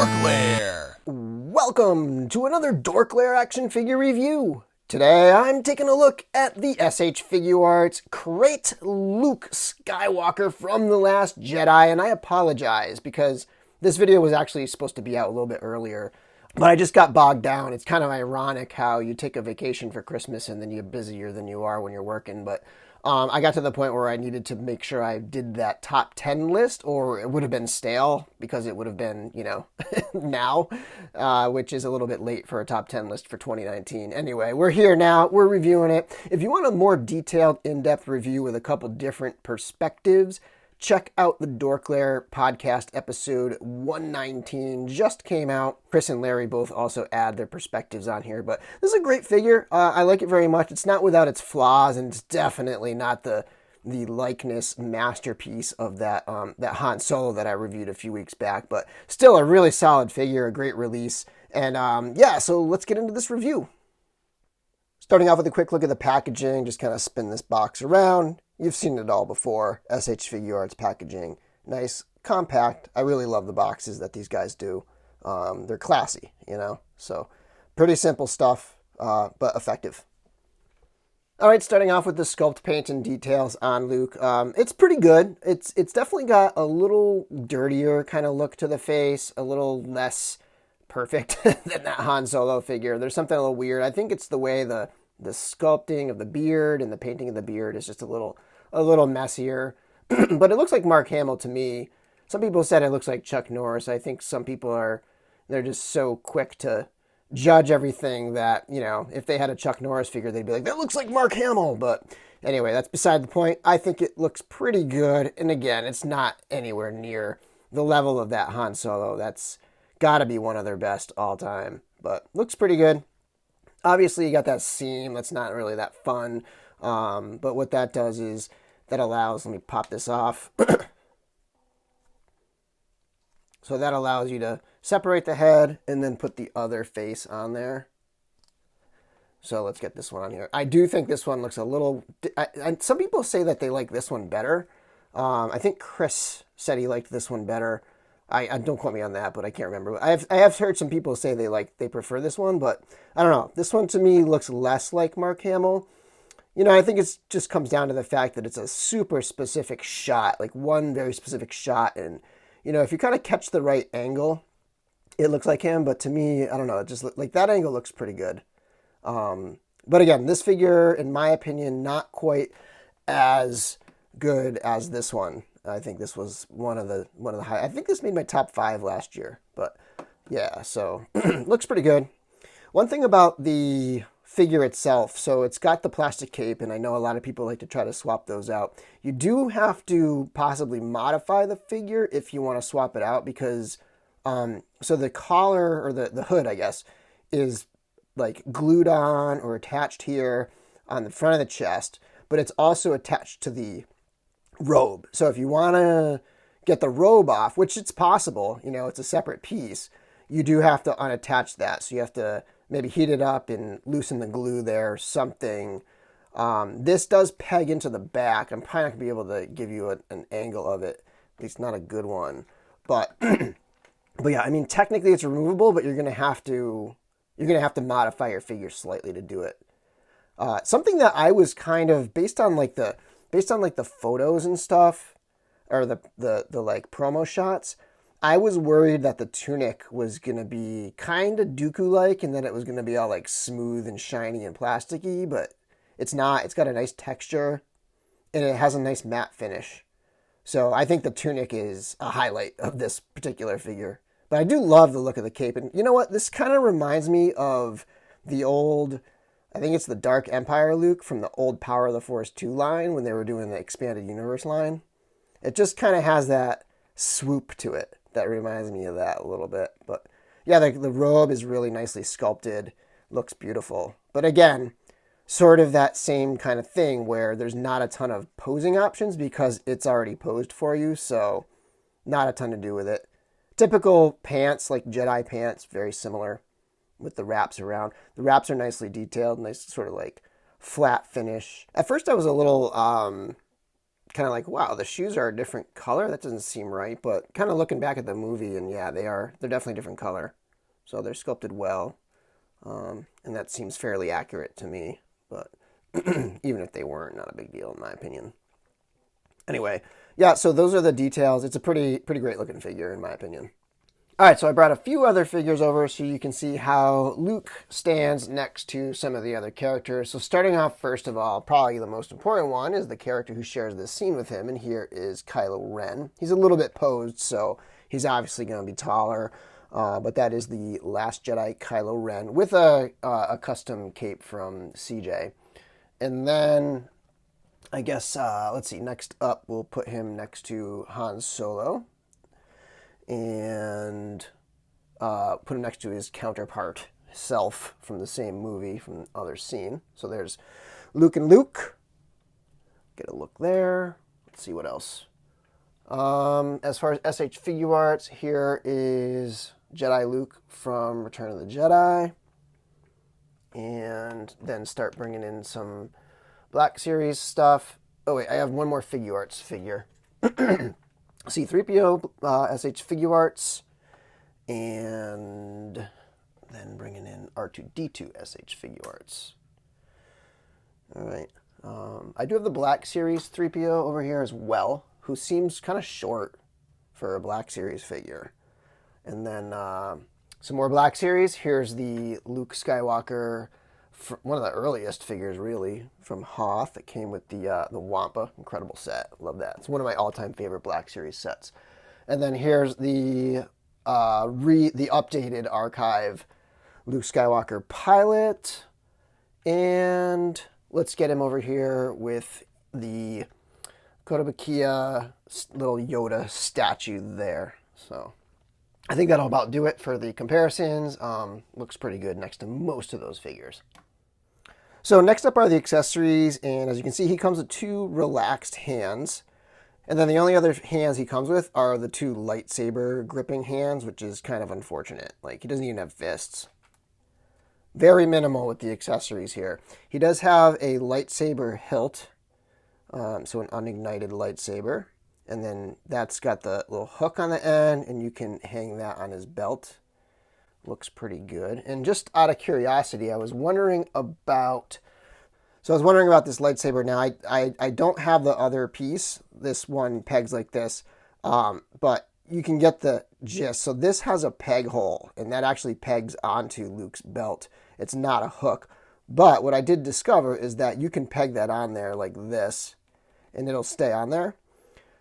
DorkLair. Welcome to another DorkLair action figure review. Today I'm taking a look at the SH Figuarts Crait Luke Skywalker from The Last Jedi, and I apologize because this video was actually supposed to be out a little bit earlier, but I just got bogged down. It's kind of ironic how you take a vacation for Christmas and then you're busier than you are when you're working, but I got to the point where I needed to make sure I did that top 10 list, or it would have been stale because it would have been, now, which is a little bit late for a top 10 list for 2019. Anyway, we're here now. We're reviewing it. If you want a more detailed, in-depth review with a couple different perspectives, check out the DorkLair podcast episode 119. Just came out. Chris and Larry both also add their perspectives on here. But this is a great figure. I like it very much. It's not without its flaws, and it's definitely not the likeness masterpiece of that Han Solo that I reviewed a few weeks back. But still a really solid figure, a great release. And so let's get into this review. Starting off with a quick look at the packaging, just kind of spin this box around. You've seen it all before. SH Figuarts packaging. Nice, compact. I really love the boxes that these guys do. They're classy, So pretty simple stuff, but effective. All right, starting off with the sculpt paint and details on Luke. It's pretty good. It's definitely got a little dirtier kind of look to the face, a little less perfect than that Han Solo figure. There's something a little weird. I think it's the way the sculpting of the beard and the painting of the beard is just a little messier. But it looks like Mark Hamill to me. Some people said it looks like Chuck Norris. I think some people they're just so quick to judge everything that, if they had a Chuck Norris figure, they'd be like, that looks like Mark Hamill. But anyway, that's beside the point. I think it looks pretty good. And again, it's not anywhere near the level of that Han Solo. That's got to be one of their best all time. But looks pretty good. Obviously, you got that seam. That's not really that fun. But what that does is that allows, let me pop this off. So that allows you to separate the head and then put the other face on there. So let's get this one on here. I do think this one looks a little... some people say that they like this one better. I think Chris said he liked this one better. I don't quote me on that, but I can't remember. I have heard some people say they prefer this one, but I don't know. This one to me looks less like Mark Hamill. I think it just comes down to the fact that it's a super specific shot, like one very specific shot. And, if you kind of catch the right angle, it looks like him. But to me, I don't know, it just like that angle looks pretty good. But again, this figure, in my opinion, not quite as good as this one. I think this was one of the high. I think this made my top 5 last year. But yeah, so looks pretty good. One thing about the figure itself, so it's got the plastic cape, and I know a lot of people like to try to swap those out. You do have to possibly modify the figure if you want to swap it out, because so the collar, or the hood, I guess, is like glued on or attached here on the front of the chest, but it's also attached to the robe. So if you want to get the robe off, which it's possible, it's a separate piece, you do have to unattach that. So you have to maybe heat it up and loosen the glue there or something. This does peg into the back. I'm probably not going to be able to give you an angle of it. At least not a good one. But but yeah, I mean, technically it's removable, but you're going to have to modify your figure slightly to do it. Something that I was kind of based on the photos and stuff, or the like promo shots, I was worried that the tunic was going to be kind of Dooku-like, and then it was going to be all like smooth and shiny and plasticky, but it's not. It's got a nice texture, and it has a nice matte finish. So I think the tunic is a highlight of this particular figure. But I do love the look of the cape. And you know what? This kind of reminds me of the old, I think it's the Dark Empire Luke from the old Power of the Force 2 line when they were doing the Expanded Universe line. It just kind of has that swoop to it that reminds me of that a little bit. But yeah, the robe is really nicely sculpted. Looks beautiful. But again, sort of that same kind of thing where there's not a ton of posing options because it's already posed for you. So not a ton to do with it. Typical pants, like Jedi pants, very similar with the wraps around. The wraps are nicely detailed, nice sort of like flat finish. At first I was a little kind of like, wow, the shoes are a different color. That doesn't seem right. But kind of looking back at the movie, and yeah, they're definitely a different color. So they're sculpted well, and that seems fairly accurate to me. But even if they weren't, not a big deal in my opinion. Anyway, yeah, so those are the details. It's a pretty great looking figure in my opinion. All right, so I brought a few other figures over so you can see how Luke stands next to some of the other characters. So starting off, first of all, probably the most important one is the character who shares this scene with him, and here is Kylo Ren. He's a little bit posed, so he's obviously going to be taller, but that is the Last Jedi Kylo Ren with a custom cape from CJ. And then, I guess, let's see, next up we'll put him next to Han Solo. And put him next to his counterpart, self, from the same movie, from the other scene. So there's Luke and Luke. Get a look there. Let's see what else. As far as SH Figuarts, here is Jedi Luke from Return of the Jedi. And then start bringing in some Black Series stuff. Oh wait, I have one more Figuarts figure. C-3PO, SH Figuarts, and then bringing in R2-D2 SH Figuarts. All right. I do have the Black Series 3PO over here as well, who seems kind of short for a Black Series figure. And then some more Black Series. Here's the Luke Skywalker, one of the earliest figures, really, from Hoth that came with the Wampa. Incredible set. Love that. It's one of my all-time favorite Black Series sets. And then here's the updated archive Luke Skywalker pilot. And let's get him over here with the Kotobukiya little Yoda statue there. So I think that'll about do it for the comparisons. Looks pretty good next to most of those figures. So next up are the accessories, and as you can see, he comes with two relaxed hands. And then the only other hands he comes with are the two lightsaber gripping hands, which is kind of unfortunate. Like, he doesn't even have fists. Very minimal with the accessories here. He does have a lightsaber hilt, so an unignited lightsaber. And then that's got the little hook on the end, and you can hang that on his belt. Looks pretty good. And just out of curiosity, I was wondering about this lightsaber. Now, I don't have the other piece. This one pegs like this, but you can get the gist. So this has a peg hole, and that actually pegs onto Luke's belt. It's not a hook. But what I did discover is that you can peg that on there like this, and it'll stay on there.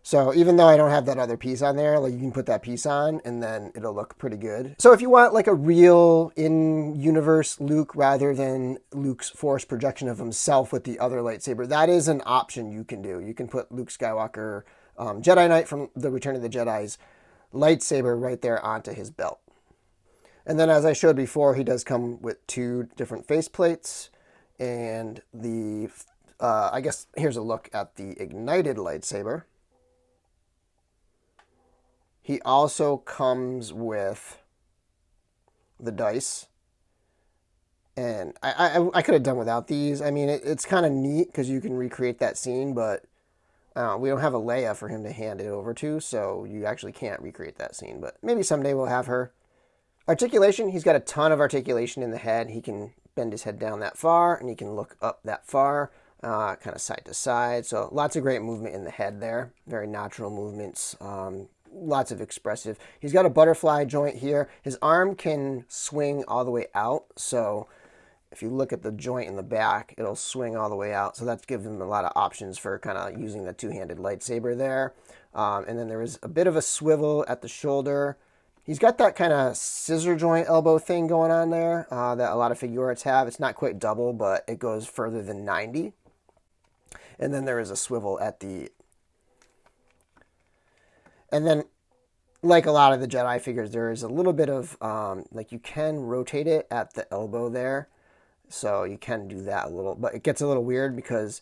So even though I don't have that other piece on there, like, you can put that piece on and then it'll look pretty good. So if you want like a real in-universe Luke rather than Luke's force projection of himself with the other lightsaber, that is an option you can do. You can put Luke Skywalker, Jedi Knight from the Return of the Jedi's lightsaber right there onto his belt. And then, as I showed before, he does come with two different faceplates, and I guess here's a look at the ignited lightsaber. He also comes with the dice, and I could have done without these. I mean, it's kind of neat because you can recreate that scene, but we don't have a Leia for him to hand it over to, so you actually can't recreate that scene, but maybe someday we'll have her. Articulation, he's got a ton of articulation in the head. He can bend his head down that far, and he can look up that far, kind of side to side, so lots of great movement in the head there. Very natural movements. Lots of expressive. He's got a butterfly joint here. His arm can swing all the way out. So if you look at the joint in the back, it'll swing all the way out. So that gives him a lot of options for kind of using the two-handed lightsaber there. And then there is a bit of a swivel at the shoulder. He's got that kind of scissor joint elbow thing going on there that a lot of Figuarts have. It's not quite double, but it goes further than 90. And then there is a swivel at the... And then, like a lot of the Jedi figures, there is a little bit of, like, you can rotate it at the elbow there. So you can do that a little. But it gets a little weird because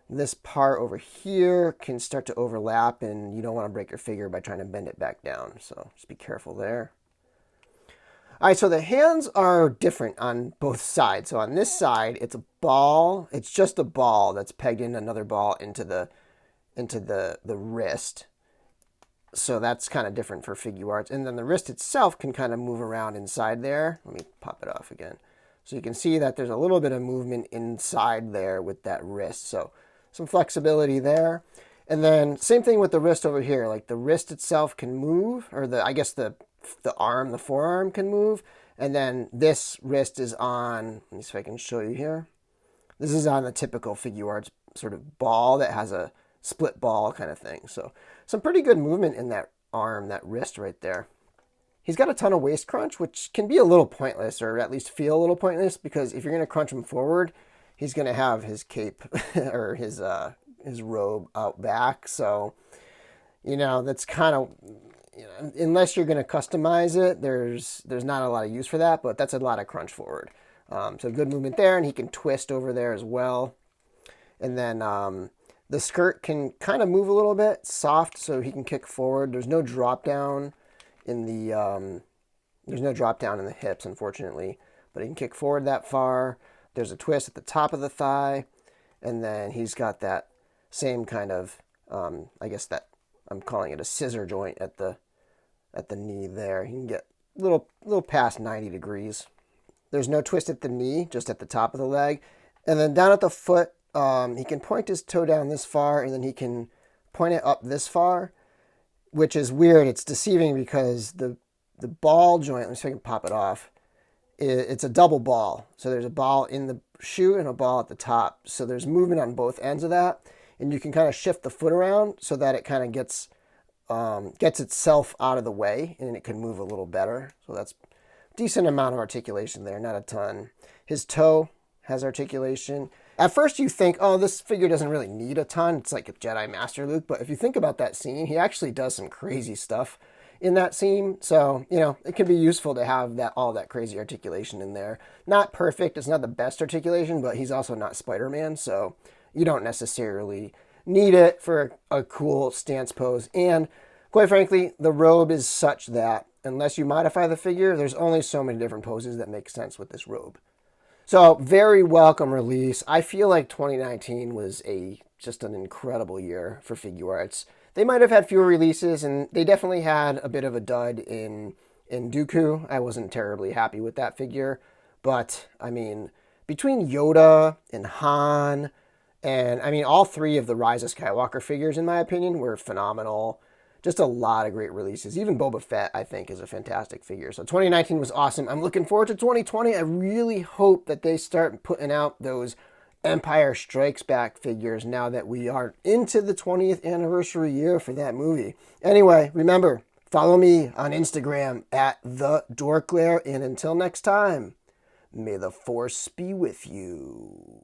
this part over here can start to overlap, and you don't want to break your figure by trying to bend it back down. So just be careful there. All right, so the hands are different on both sides. So on this side, it's a ball. It's just a ball that's pegged in another ball into into the wrist. So that's kind of different for Figuarts. And then the wrist itself can kind of move around inside there. Let me pop it off again. So you can see that there's a little bit of movement inside there with that wrist. So some flexibility there. And then same thing with the wrist over here. Like the wrist itself can move, or I guess the arm, the forearm can move. And then this wrist is on, let me see if I can show you here. This is on the typical Figuarts sort of ball that has a split ball kind of thing. So some pretty good movement in that arm, that wrist right there. He's got a ton of waist crunch, which can be a little pointless, or at least feel a little pointless, because if you're going to crunch him forward, he's going to have his cape or his robe out back. So, that's kind of, unless you're going to customize it, there's not a lot of use for that, but that's a lot of crunch forward. So good movement there, and he can twist over there as well. And then the skirt can kind of move a little bit, soft, so he can kick forward. There's no drop down in the hips, unfortunately, but he can kick forward that far. There's a twist at the top of the thigh, and then he's got that same kind of, I guess that I'm calling it a scissor joint at the knee there. He can get a little past 90 degrees. There's no twist at the knee, just at the top of the leg. And then down at the foot, he can point his toe down this far, and then he can point it up this far, which is weird. It's deceiving because the ball joint, let me see if I can pop it off, it's a double ball. So there's a ball in the shoe and a ball at the top. So there's movement on both ends of that, and you can kind of shift the foot around so that it kind of gets itself out of the way, and it can move a little better. So that's a decent amount of articulation there, not a ton. His toe has articulation. At first you think, oh, this figure doesn't really need a ton. It's like a Jedi Master Luke. But if you think about that scene, he actually does some crazy stuff in that scene. So, it can be useful to have all that crazy articulation in there. Not perfect. It's not the best articulation, but he's also not Spider-Man. So you don't necessarily need it for a cool stance pose. And quite frankly, the robe is such that unless you modify the figure, there's only so many different poses that make sense with this robe. So very welcome release. I feel like 2019 was just an incredible year for Figuarts. They might have had fewer releases, and they definitely had a bit of a dud in Dooku. I wasn't terribly happy with that figure. But, between Yoda and Han, and, all three of the Rise of Skywalker figures, in my opinion, were phenomenal. Just a lot of great releases. Even Boba Fett, I think, is a fantastic figure. So 2019 was awesome. I'm looking forward to 2020. I really hope that they start putting out those Empire Strikes Back figures now that we are into the 20th anniversary year for that movie. Anyway, remember, follow me on Instagram at DorkLair. And until next time, may the Force be with you.